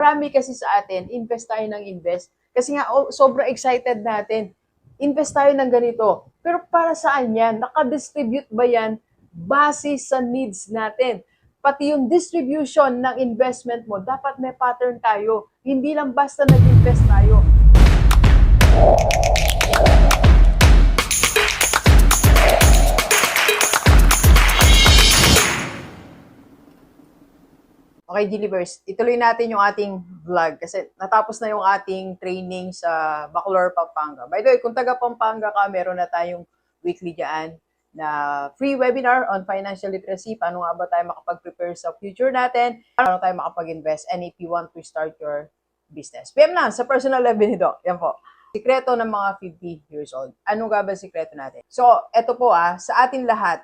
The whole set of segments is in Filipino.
Marami kasi sa atin, invest tayo ng invest. Kasi nga, sobrang excited natin. Invest tayo ng ganito. Pero para saan yan? Nakadistribute ba yan base sa needs natin? Pati yung distribution ng investment mo, dapat may pattern tayo. Hindi lang basta nag-invest tayo. Okay, Gilivers, ituloy natin yung ating vlog kasi natapos na yung ating training sa Bacolor, Pampanga. By the way, kung taga Pampanga ka, meron na tayong weekly dyan na free webinar on financial literacy. Paano nga ba tayo makapag-prepare sa future natin? Paano tayo makapag-invest? And if you want to start your business. PM lang sa personal level nito. Yan po. Sikreto ng mga 50 years old. Ano nga ba sikreto natin? So, eto po sa ating lahat,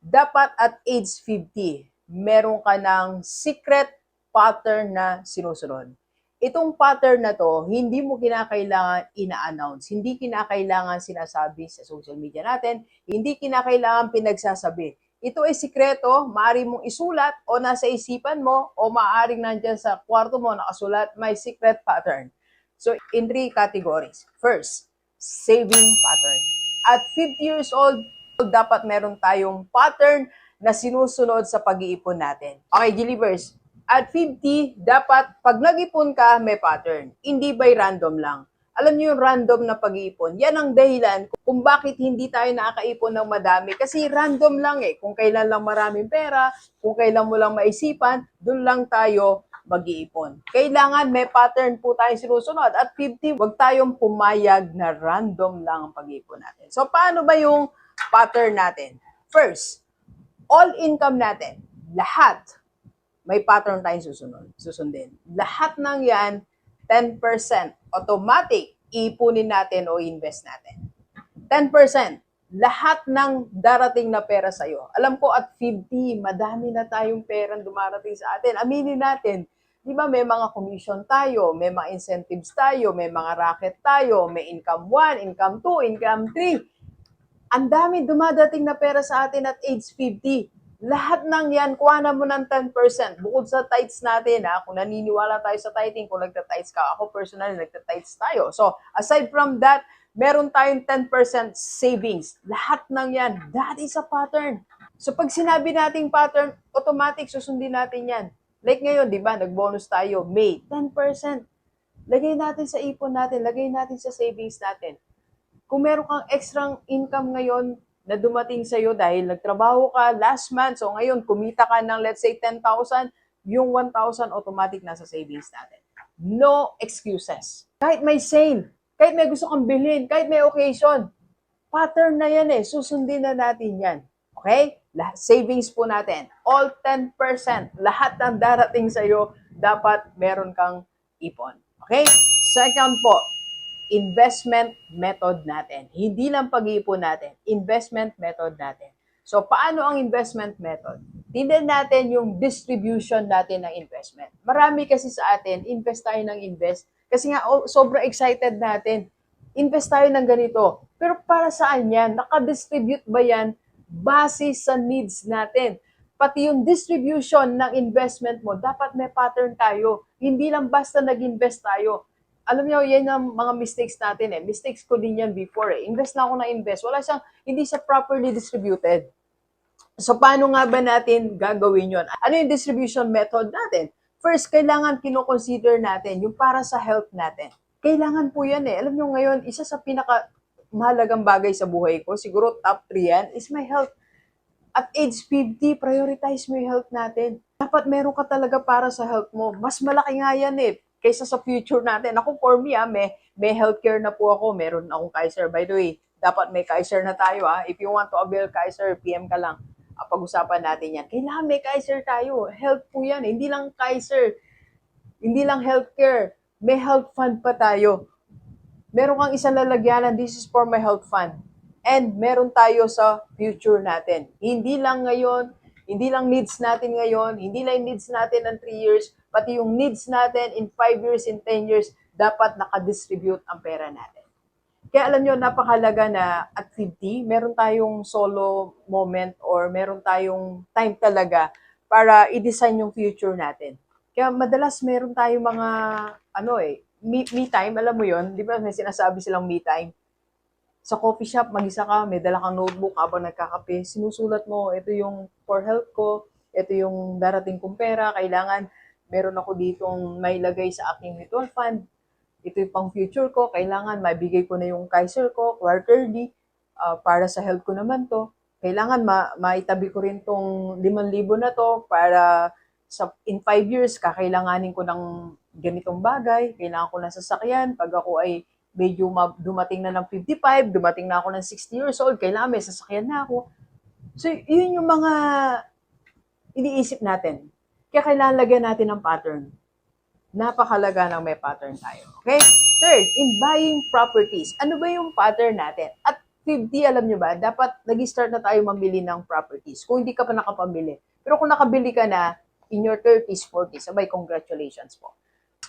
dapat at age 50, meron ka ng secret pattern na sinusunod. Itong pattern na to, hindi mo kinakailangan ina-announce, hindi kinakailangan sinasabi sa social media natin, hindi kinakailangan pinagsasabi. Ito ay sikreto, maaari mong isulat o nasa isipan mo o maaaring nandyan sa kwarto mo nakasulat, may secret pattern. So, in 3 categories. First, saving pattern. At 50 years old, dapat meron tayong pattern na sinusunod sa pag-iipon natin. Okay, Gilivers, at 50, dapat pag nag-ipon ka, may pattern. Hindi by random lang. Alam niyo yung random na pag-iipon, yan ang dahilan kung bakit hindi tayo nakakaipon ng madami. Kasi random lang kung kailan lang maraming pera, kung kailan mo lang maisipan, dun lang tayo mag-iipon. Kailangan may pattern po tayong sinusunod. At 50, wag tayong pumayag na random lang ang pag-iipon natin. So, paano ba yung pattern natin? First, all income natin, lahat, may pattern tayong susundin. Lahat ng yan, 10% automatic, ipunin natin o invest natin. 10%, lahat ng darating na pera sa'yo. Alam ko at 50, madami na tayong perang dumarating sa atin. Aminin natin, di ba may mga commission tayo, may mga incentives tayo, may mga racket tayo, may income 1, income 2, income 3. Ang dami dumadating na pera sa atin at age 50. Lahat ng yan, kuha na mo ng 10%. Bukod sa tithes natin, kung naniniwala tayo sa tithing, kung nagta-tithes ka, ako personally, nagta-tithes tayo. So, aside from that, meron tayong 10% savings. Lahat ng yan, that is a pattern. So, pag sinabi nating pattern, automatic, susundin natin yan. Like ngayon, di ba, nag-bonus tayo, May, 10%. Lagay natin sa ipon natin, lagay natin sa savings natin. Kung meron kang extra income ngayon na dumating sa'yo dahil nagtrabaho ka last month, so ngayon kumita ka ng let's say 10,000, yung 1,000 automatic nasa savings natin. No excuses. Kahit may sale, kahit may gusto kang bilhin, kahit may occasion, pattern na yan susundin na natin yan. Okay? Savings po natin. All 10%, lahat ng darating sa'yo, dapat meron kang ipon. Okay? Second po, investment method natin. Hindi lang pag-iipon natin, investment method natin. So, paano ang investment method? Tingnan natin yung distribution natin ng investment. Marami kasi sa atin, invest tayo ng invest. Kasi nga, sobrang excited natin. Invest tayo ng ganito. Pero para saan yan? Nakadistribute ba yan base sa needs natin? Pati yung distribution ng investment mo, dapat may pattern tayo. Hindi lang basta nag-invest tayo. Alam niyo, yan ang mga mistakes natin Mistakes ko din yan before Invest na ako na invest. Hindi siya properly distributed. So, paano nga ba natin gagawin yon? Ano yung distribution method natin? First, kailangan kino-consider natin yung para sa health natin. Kailangan po yan Alam niyo ngayon, isa sa pinaka mahalagang bagay sa buhay ko, siguro top 3 yan, is my health. At age 50, prioritize mo yung health natin. Dapat meron ka talaga para sa health mo. Mas malaki nga yan kaysa sa future natin. Ako, for me, may healthcare na po ako. Meron akong Kaiser. By the way, dapat may Kaiser na tayo. If you want to avail Kaiser, PM ka lang. Pag-usapan natin yan. Kailangan may Kaiser tayo. Health po yan. Hindi lang Kaiser. Hindi lang healthcare. May health fund pa tayo. Meron kang isang lalagyanan, this is for my health fund. And meron tayo sa future natin. Hindi lang ngayon, hindi lang needs natin ngayon, hindi lang needs natin ng 3 years, pati yung needs natin in 5 years, in 10 years, dapat nakadistribute ang pera natin. Kaya alam nyo, napakalaga na at 50, meron tayong solo moment or meron tayong time talaga para i-design yung future natin. Kaya madalas meron tayong mga, me time, alam mo yon, di ba may sinasabi silang me time? Sa coffee shop, mag-isa ka, may dala kang notebook habang nagkakape, sinusulat mo, ito yung for health ko, ito yung darating kong pera, kailangan meron ako ditong may lagay sa aking mutual fund, ito yung pang future ko, kailangan maibigay ko na yung Kaiser ko, quarterly, para sa health ko naman to. Kailangan maitabi ko rin tong 5,000 na to para in 5 years, kakailanganin ko ng ganitong bagay, kailangan ko ng sasakyan, pag ako ay medyo dumating na ng 55, dumating na ako ng 60 years old, kailangan may sasakyan na ako. So, yun yung mga iniisip natin. Kaya kailangan lagyan natin ng pattern. Napakalaga ng may pattern tayo. Okay? Third, in buying properties. Ano ba yung pattern natin? At 50, alam nyo ba, dapat nag-start na tayo mamili ng properties kung hindi ka pa nakapamili. Pero kung nakabili ka na in your 30s, 40s, sabay, congratulations po.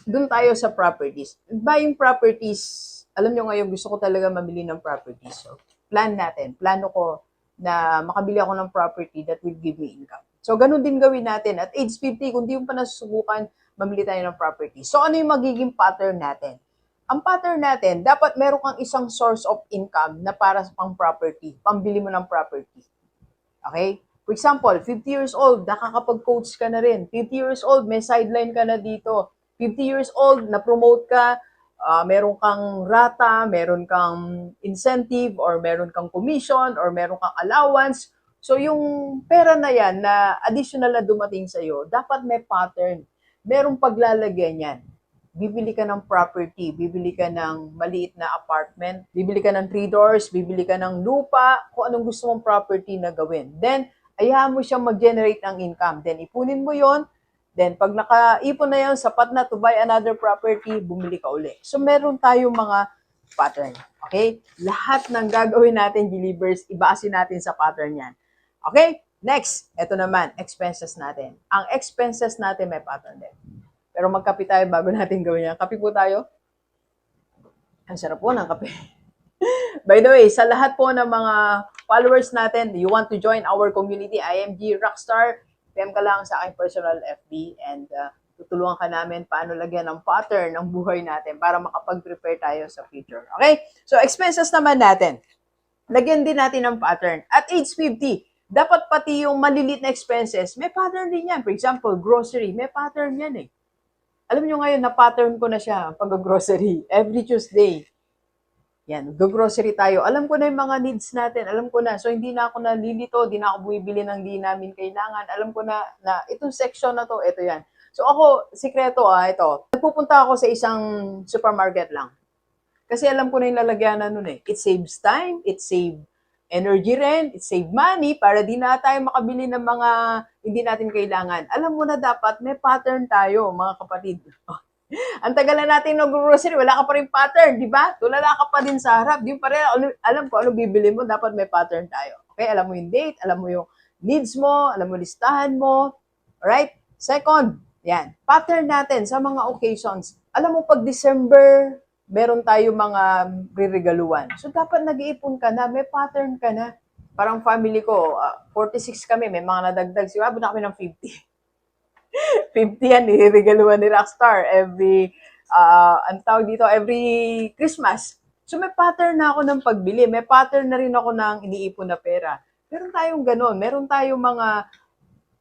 Doon tayo sa properties. Buying properties, alam nyo ngayon, gusto ko talaga mamili ng properties. So, plano ko na makabili ako ng property that will give me income. So, ganun din gawin natin. At age 50, kung di mo pa nasusubukan, mamili tayo ng property. So, ano yung magiging pattern natin? Ang pattern natin, dapat meron kang isang source of income na para sa pang property, pambili mo ng property. Okay? For example, 50 years old, nakakapag-coach ka na rin. 50 years old, may sideline ka na dito. 50 years old, na-promote ka, meron kang rata, meron kang incentive, or meron kang commission, or meron kang allowance. So, yung pera na yan na additional na dumating sa'yo, dapat may pattern. Merong paglalagyan yan. Bibili ka ng property, bibili ka ng maliit na apartment, bibili ka ng 3 doors, bibili ka ng lupa, kung anong gusto mong property na gawin. Then, ayahan mo siyang mag-generate ng income. Then, ipunin mo yon. Then, pag nakaipon na yon, sapat na to buy another property, bumili ka uli. So, meron tayong mga pattern. Okay? Lahat ng gagawin natin, Believers, ibase natin sa pattern yan. Okay? Next, ito naman, expenses natin. Ang expenses natin may pattern din. Pero magkape tayo bago natin gawin yan. Kape po tayo. Ang sarap po ng kape. By the way, sa lahat po ng mga followers natin, you want to join our community, IMG Rockstar, PM ka lang sa aking personal FB and tutulungan ka namin paano lagyan ng pattern ng buhay natin para makapag-prepare tayo sa future. Okay? So, expenses naman natin. Lagyan din natin ng pattern. At age 50, dapat pati yung malilit na expenses, may pattern din yan. For example, grocery, may pattern yan eh. Alam nyo ngayon, na-pattern ko na siya pag-grocery. Every Tuesday. Yan, go-grocery tayo. Alam ko na yung mga needs natin. Alam ko na. So, hindi na ako nalilito. Hindi na ako bumibili ng di namin kailangan. Alam ko na itong section na to, ito yan. So, ako, sikreto ito. Nagpupunta ako sa isang supermarket lang. Kasi alam ko na yung lalagyanan nun eh. It saves time, it saves energy rin, it saves money para di na tayo makabili ng mga hindi natin kailangan. Alam mo na dapat may pattern tayo, mga kapatid. Ang tagal na natin nag-grocery, wala ka pa rin pattern, di ba? Tulala ka pa din sa harap. Di pa rin alam ko ano bibili mo, dapat may pattern tayo. Okay, alam mo yung date, alam mo yung needs mo, alam mo listahan mo. Alright? Second, yan, pattern natin sa mga occasions. Alam mo, pag December, meron tayo mga riregaluan. So, dapat nag-iipon ka na, may pattern ka na. Parang family ko, 46 kami, may mga nadagdag. Siguro, abot na kami ng 50. 50 yan, niregaluan ni Rockstar every, ang tawag dito, every Christmas. So, may pattern na ako ng pagbili. May pattern na rin ako ng iniipon na pera. Meron tayong ganun. Meron tayong mga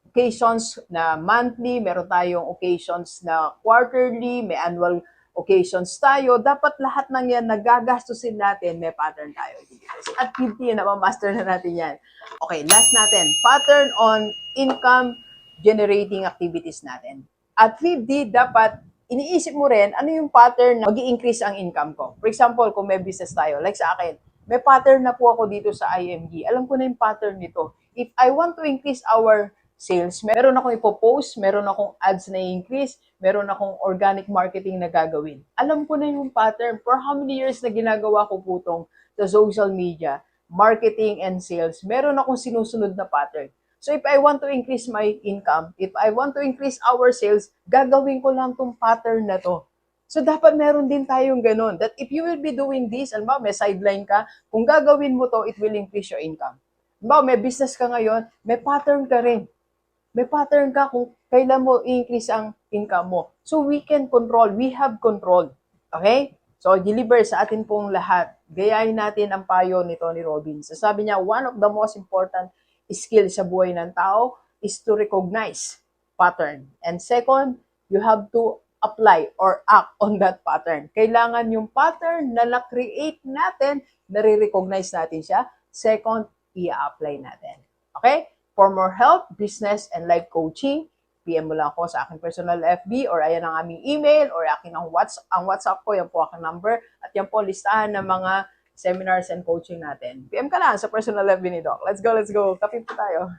occasions na monthly, meron tayong occasions na quarterly, may annual occasions tayo. Dapat lahat ng yan nagagastusin natin, may pattern tayo. At 50 na, master na natin yan. Okay, last natin. Pattern on income generating activities natin. At 50, dapat iniisip mo rin ano yung pattern na mag-i-increase ang income ko. For example, kung may business tayo, like sa akin, may pattern na po ako dito sa IMG. Alam ko na yung pattern nito. If I want to increase our sales, meron akong ipopost, meron akong ads na i-increase, meron akong organic marketing na gagawin. Alam ko na yung pattern. For how many years na ginagawa ko po itong sa social media, marketing and sales, meron akong sinusunod na pattern. So if I want to increase my income, if I want to increase our sales, gagawin ko lang tong pattern na to. So dapat meron din tayong ganun. That if you will be doing this, alam mo, may sideline ka, kung gagawin mo to, it will increase your income. Alam mo, may business ka ngayon, may pattern ka rin. may pattern ka kung kailan mo i-increase ang income mo. So we can control, we have control. Okay? So deliver sa atin pong lahat. Gayahin natin ang payo ni Tony Robbins. So, sabi niya, one of the most important skill sa buhay ng tao is to recognize pattern. And second, you have to apply or act on that pattern. Kailangan yung pattern na na-create natin, nare-recognize natin siya. Second, i-apply natin. Okay? For more help, business, and life coaching, PM mo lang ako sa aking personal FB or ayan ang aming email or akin ang WhatsApp ko, yan po aking number at yan po listahan ng mga seminars and coaching natin. PM ka lang sa personal FB ni Doc. Let's go. Kape po tayo.